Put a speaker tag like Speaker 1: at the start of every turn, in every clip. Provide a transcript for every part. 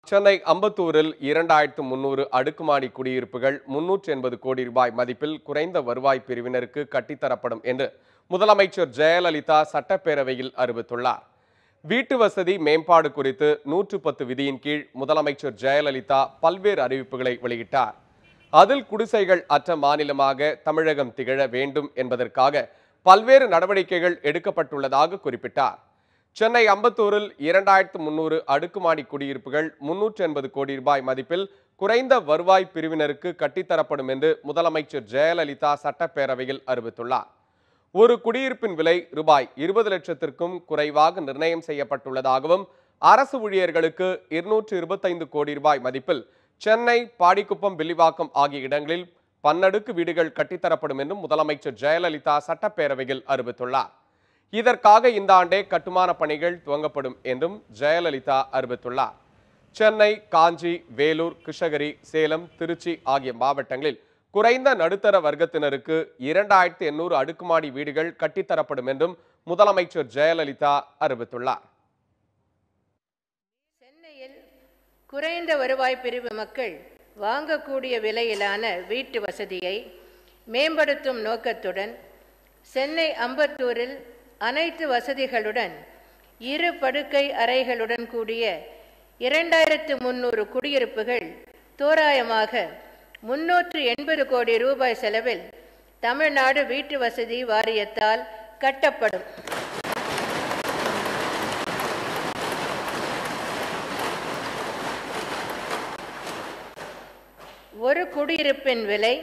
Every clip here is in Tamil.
Speaker 1: சென்னை அம்பத்தூரில் 2300 அடுக்குமாடி குடியிருப்புகள் 380 கோடி ரூபாய் மதிப்பில் குறைந்த வருவாய் பிரிவினருக்கு கட்டித்தரப்படும் என்று முதலமைச்சர் ஜெயலலிதா சட்டப்பேரவையில் அறிவித்துள்ளார். வீட்டு வசதி மேம்பாடு குறித்து 110 விதியின் கீழ் முதலமைச்சர் ஜெயலலிதா பல்வேறு அறிவிப்புகளை வெளியிட்டார். அதில் குடிசைகள் அற்ற மாநிலமாக தமிழகம் திகழ வேண்டும் என்பதற்காக பல்வேறு நடவடிக்கைகள் எடுக்கப்பட்டுள்ளதாக குறிப்பிட்டார். சென்னை அம்பத்தூரில் 2300 அடுக்குமாடி குடியிருப்புகள் 380 கோடி ரூபாய் மதிப்பில் குறைந்த வருவாய் பிரிவினருக்கு கட்டித்தரப்படும் என்று முதலமைச்சர் ஜெயலலிதா சட்டப்பேரவையில் அறிவித்துள்ளார். ஒரு குடியிருப்பின் விலை ரூபாய் 20 லட்சத்திற்கும் குறைவாக நிர்ணயம் செய்யப்பட்டுள்ளதாகவும் அரசு ஊழியர்களுக்கு 225 கோடி ரூபாய் மதிப்பில் சென்னை, பாடிக்குப்பம், வில்லிவாக்கம் ஆகிய இடங்களில் பன்னடுக்கு வீடுகள் கட்டித்தரப்படும் என்றும் முதலமைச்சர் ஜெயலலிதா சட்டப்பேரவையில் அறிவித்துள்ளார். இதற்காக இந்த ஆண்டே கட்டுமான பணிகள் துவங்கப்படும் என்றும் ஜெயலலிதா அறிவித்துள்ளார். சென்னை, காஞ்சி, வேலூர், கிருஷ்ணகிரி, சேலம், திருச்சி ஆகிய மாவட்டங்களில் குறைந்த நடுத்தர வர்க்கத்தினருக்கு 2800 அடுக்குமாடி வீடுகள் கட்டித்தரப்படும் என்றும் முதலமைச்சர் ஜெயலலிதா அறிவித்துள்ளார்.
Speaker 2: சென்னையில் குறைந்த வருவாய் பிரிவு மக்கள் வாங்கக்கூடிய விலையிலான வீட்டு வசதியை மேம்படுத்தும் நோக்கத்துடன் சென்னை அம்பத்தூரில் அனைத்து வசதிகளுடன் 2 படுக்கை அறைகளுடன் கூடிய 2300 குடியிருப்புகள் தோராயமாக 380 கோடி ரூபாய் செலவில் தமிழ்நாடு வீட்டு வசதி வாரியத்தால் கட்டப்படும். ஒரு குடியிருப்பின் விலை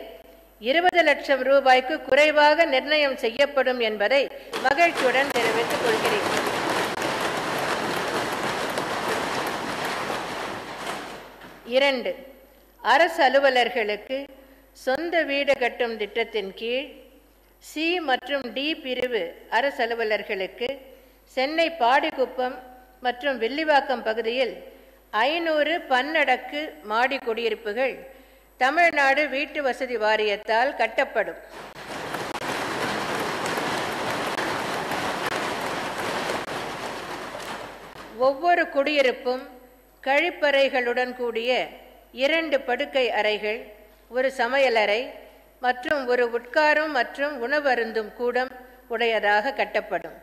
Speaker 2: 20 லட்சம் ரூபாய்க்கு குறைவாக நிர்ணயம் செய்யப்படும் என்பதை மகிழ்ச்சியுடன் தெரிவித்துக் கொள்கிறேன். இரண்டு, அரசு அலுவலர்களுக்கு சொந்த வீடு கட்டும் திட்டத்தின் கீழ் சி மற்றும் டி பிரிவு அரசு அலுவலர்களுக்கு சென்னை பாடிக்குப்பம் மற்றும் வில்லிவாக்கம் பகுதியில் 500 பன்னடக்கு மாடி குடியிருப்புகள் தமிழ்நாடு வீட்டு வசதி வாரியத்தால் கட்டப்படும். ஒவ்வொரு குடியிருப்பும் கழிப்பறைகளுடன் கூடிய 2 படுக்கை அறைகள், ஒரு சமையலறை மற்றும் ஒரு உட்காரும் மற்றும் உணவருந்தும் கூடம் உடையதாக கட்டப்படும்.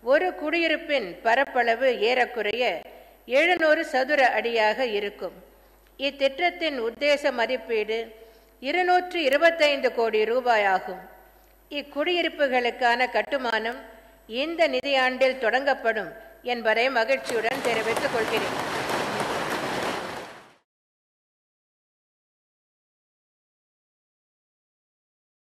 Speaker 2: ஒரு குடியிருப்பின் பரப்பளவு ஏறக்குறைய 700 சதுர அடியாக இருக்கும். இத்திட்டத்தின் உத்தேச மதிப்பீடு 225 கோடி ரூபாய் ஆகும். இக்குடியிருப்புகளுக்கான கட்டுமானம் இந்த நிதியாண்டில் தொடங்கப்படும் என்பதை மகிழ்ச்சியுடன் தெரிவித்துக் கொள்கிறேன்.